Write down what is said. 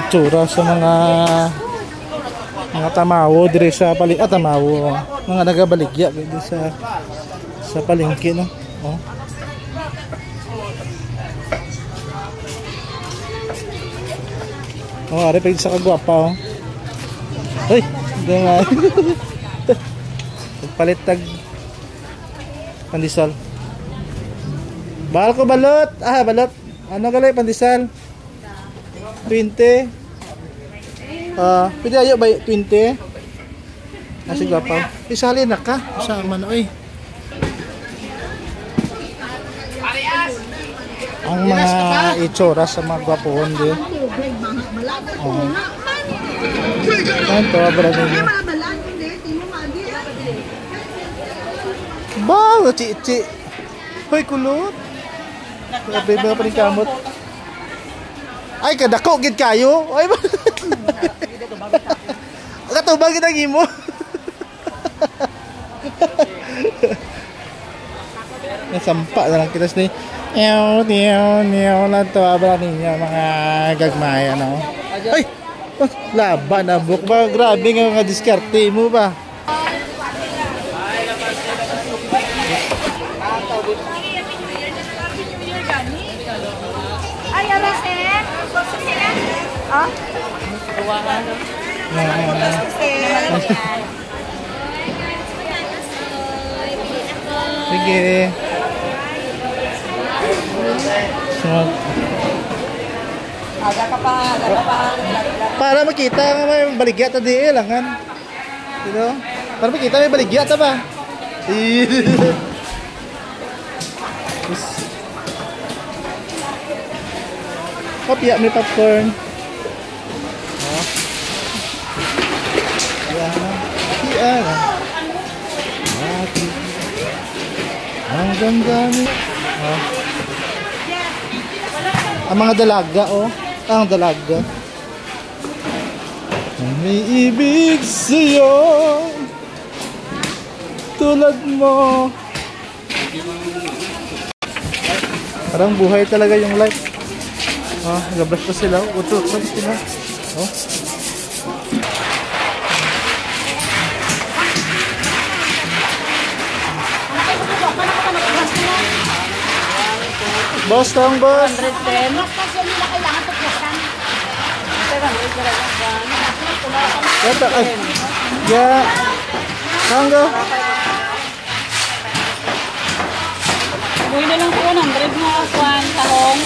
itsura sa mga tamawo dire sa tamawo, mga nagabaligya dito sa palengke, no. Oh. Oh, ari pa sa kagwapa, oh. Hoy, dama. Palit tag pandesal. Bahal ko balot. Balot. Ano galay pandesal? 20. Pwede ayo ba 20? Nasi gwapaw. Isali na ka sa man oy. Ang mga itsura sa mga gwapon din. Ito, barangay niyo. Ba, ci-ci. Hoy, kulot. Grabe ba pa rin kamot? Ay, kadako, gid kayo. Ay, ba? Katubag gid ang imo. Nasampa na lang kita ni. Ew, natawa ba ninyo mga gagmay, ano? Ay, laban na buk ba? Grabe nga mga diskarte mo ba? Ay, alas eh. Ah? Sige. Aga ka pa. Para makita may baligya ta di langan. Dito. Para makita may baligya ta ba? Kopya may popcorn. Oh. Yan. Ang ganda niya. Oh. Ang mga dalaga, oh. Ang dalaga. May ibig sa'yo tulad mo. Parang buhay talaga yung life. Nagabrush pa sila. Utot pa sila. Oh. Boss, tawang boss. 110. Kailangan tuklasan. Kata, ya. Tangga. Buhay na lang po 100 mo, Juan, tahong.